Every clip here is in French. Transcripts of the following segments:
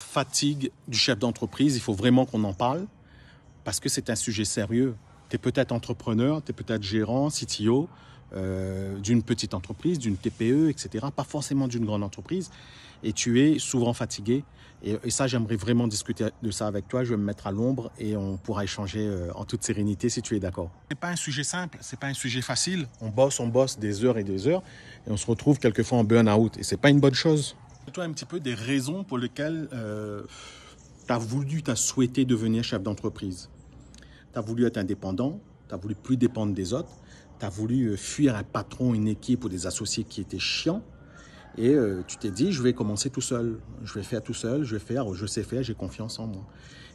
Fatigue du chef d'entreprise, il faut vraiment qu'on en parle parce que c'est un sujet sérieux. Tu es peut-être entrepreneur, tu es peut-être gérant, CTO d'une petite entreprise, d'une TPE, etc. Pas forcément d'une grande entreprise et tu es souvent fatigué. Et ça, j'aimerais vraiment discuter de ça avec toi. Je vais me mettre à l'ombre et on pourra échanger en toute sérénité si tu es d'accord. Ce n'est pas un sujet simple, ce n'est pas un sujet facile. On bosse des heures et des heures et on se retrouve quelquefois en burn-out et ce n'est pas une bonne chose. Toi un petit peu des raisons pour lesquelles tu as souhaité devenir chef d'entreprise. Tu as voulu être indépendant, tu as voulu plus dépendre des autres, tu as voulu fuir un patron, une équipe ou des associés qui étaient chiants et tu t'es dit je vais commencer tout seul, je vais faire tout seul, je sais faire, j'ai confiance en moi.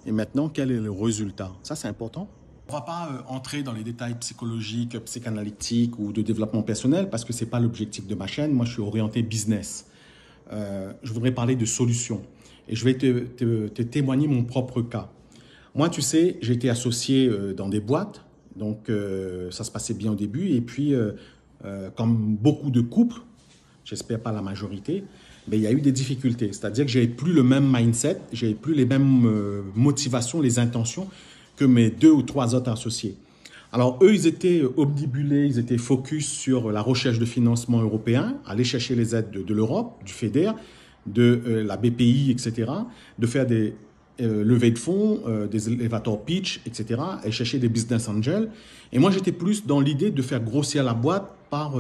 Et maintenant, quel est le résultat? Ça, c'est important. On ne va pas entrer dans les détails psychologiques, psychanalytiques ou de développement personnel parce que ce n'est pas l'objectif de ma chaîne. Moi, je suis orienté business. Je voudrais parler de solutions et je vais te témoigner mon propre cas. Moi, tu sais, j'ai été associé dans des boîtes, donc ça se passait bien au début et puis comme beaucoup de couples, j'espère pas la majorité, mais il y a eu des difficultés. C'est-à-dire que j'avais plus le même mindset, j'avais plus les mêmes motivations, les intentions que mes 2 ou 3 autres associés. Alors, eux, ils étaient obnubilés, ils étaient focus sur la recherche de financement européen, aller chercher les aides de l'Europe, du FEDER, de la BPI, etc., de faire des levées de fonds, des elevator pitch, etc., et chercher des business angels. Et moi, j'étais plus dans l'idée de faire grossir la boîte par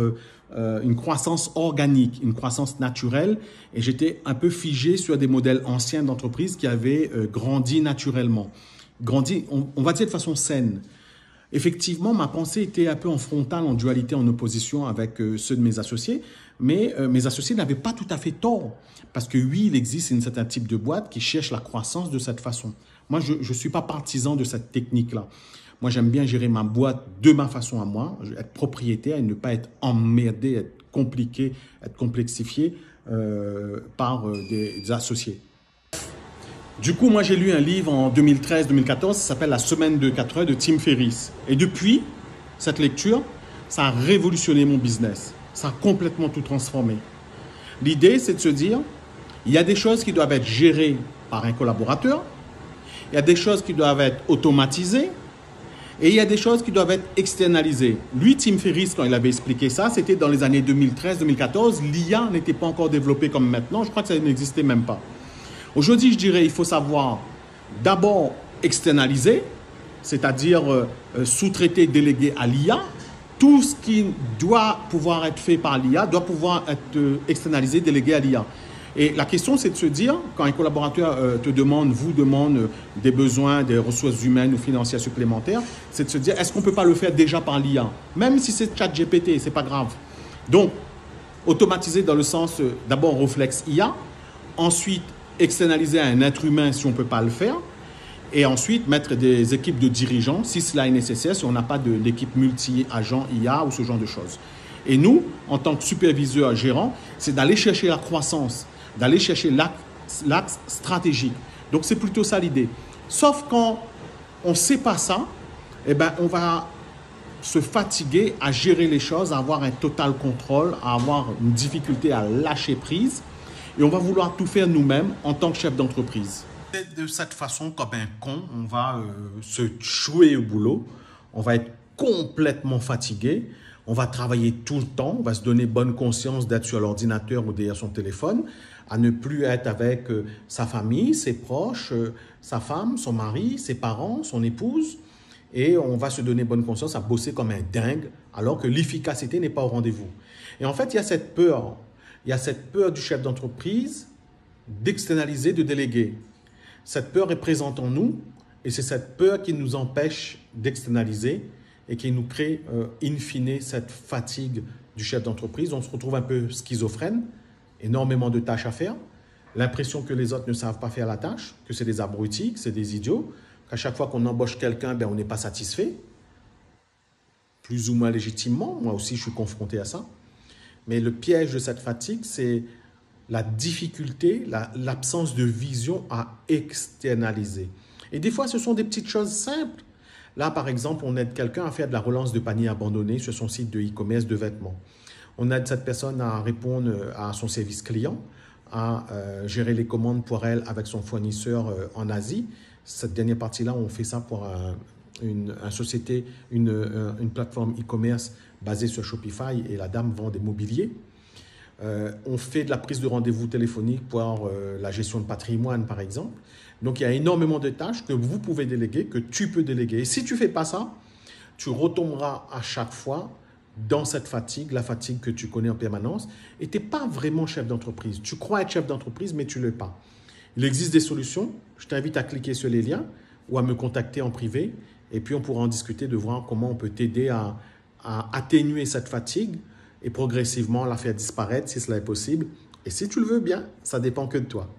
une croissance organique, une croissance naturelle, et j'étais un peu figé sur des modèles anciens d'entreprises qui avaient grandi naturellement. Grandi, on va dire de façon saine. Effectivement, ma pensée était un peu en frontale, en dualité, en opposition avec ceux de mes associés. Mais mes associés n'avaient pas tout à fait tort. Parce que oui, il existe un certain type de boîte qui cherche la croissance de cette façon. Moi, je ne suis pas partisan de cette technique-là. Moi, j'aime bien gérer ma boîte de ma façon à moi, être propriétaire et ne pas être emmerdé, être compliqué, être complexifié par des associés. Du coup, moi, j'ai lu un livre en 2013-2014, ça s'appelle La semaine de 4 heures de Tim Ferriss. Et depuis cette lecture, ça a révolutionné mon business. Ça a complètement tout transformé. L'idée, c'est de se dire, il y a des choses qui doivent être gérées par un collaborateur, il y a des choses qui doivent être automatisées, et il y a des choses qui doivent être externalisées. Lui, Tim Ferriss, quand il avait expliqué ça, c'était dans les années 2013-2014. L'IA n'était pas encore développée comme maintenant. Je crois que ça n'existait même pas. Aujourd'hui, je dirais, il faut savoir d'abord externaliser, c'est-à-dire sous-traiter, déléguer à l'IA. Tout ce qui doit pouvoir être fait par l'IA doit pouvoir être externalisé, délégué à l'IA. Et la question, c'est de se dire, quand un collaborateur vous demande des besoins, des ressources humaines ou financières supplémentaires, c'est de se dire, est-ce qu'on ne peut pas le faire déjà par l'IA? Même si c'est ChatGPT, ce n'est pas grave. Donc, automatiser dans le sens, d'abord, réflexe IA, ensuite, externaliser à un être humain si on ne peut pas le faire, et ensuite mettre des équipes de dirigeants si cela est nécessaire, si on n'a pas d'équipe multi-agent IA ou ce genre de choses. Et nous, en tant que superviseur gérant, c'est d'aller chercher la croissance, d'aller chercher l'axe stratégique. Donc c'est plutôt ça l'idée. Sauf quand on ne sait pas ça, eh ben, on va se fatiguer à gérer les choses, à avoir un total contrôle, à avoir une difficulté à lâcher prise. Et on va vouloir tout faire nous-mêmes en tant que chef d'entreprise. De cette façon, comme un con, on va se jouer au boulot, on va être complètement fatigué, on va travailler tout le temps, on va se donner bonne conscience d'être sur l'ordinateur ou derrière son téléphone, à ne plus être avec sa famille, ses proches, sa femme, son mari, ses parents, son épouse. Et on va se donner bonne conscience à bosser comme un dingue, alors que l'efficacité n'est pas au rendez-vous. Et en fait, il y a cette peur. Il y a cette peur du chef d'entreprise d'externaliser, de déléguer. Cette peur est présente en nous et c'est cette peur qui nous empêche d'externaliser et qui nous crée, in fine, cette fatigue du chef d'entreprise. On se retrouve un peu schizophrène, énormément de tâches à faire, l'impression que les autres ne savent pas faire la tâche, que c'est des abrutis, que c'est des idiots, qu'à chaque fois qu'on embauche quelqu'un, ben, on n'est pas satisfait, plus ou moins légitimement. Moi aussi, je suis confronté à ça. Mais le piège de cette fatigue, c'est la difficulté, l'absence de vision à externaliser. Et des fois, ce sont des petites choses simples. Là, par exemple, on aide quelqu'un à faire de la relance de panier abandonné sur son site de e-commerce de vêtements. On aide cette personne à répondre à son service client, à gérer les commandes pour elle avec son fournisseur en Asie. Cette dernière partie-là, on fait ça pour une plateforme e-commerce basée sur Shopify et la dame vend des mobiliers. On fait de la prise de rendez-vous téléphonique pour la gestion de patrimoine, par exemple. Donc, il y a énormément de tâches que vous pouvez déléguer, que tu peux déléguer. Et si tu ne fais pas ça, tu retomberas à chaque fois dans cette fatigue, la fatigue que tu connais en permanence. Et tu n'es pas vraiment chef d'entreprise. Tu crois être chef d'entreprise, mais tu ne l'es pas. Il existe des solutions. Je t'invite à cliquer sur les liens ou à me contacter en privé. Et puis, on pourra en discuter de voir comment on peut t'aider à atténuer cette fatigue et progressivement la faire disparaître si cela est possible. Et si tu le veux bien, ça dépend que de toi.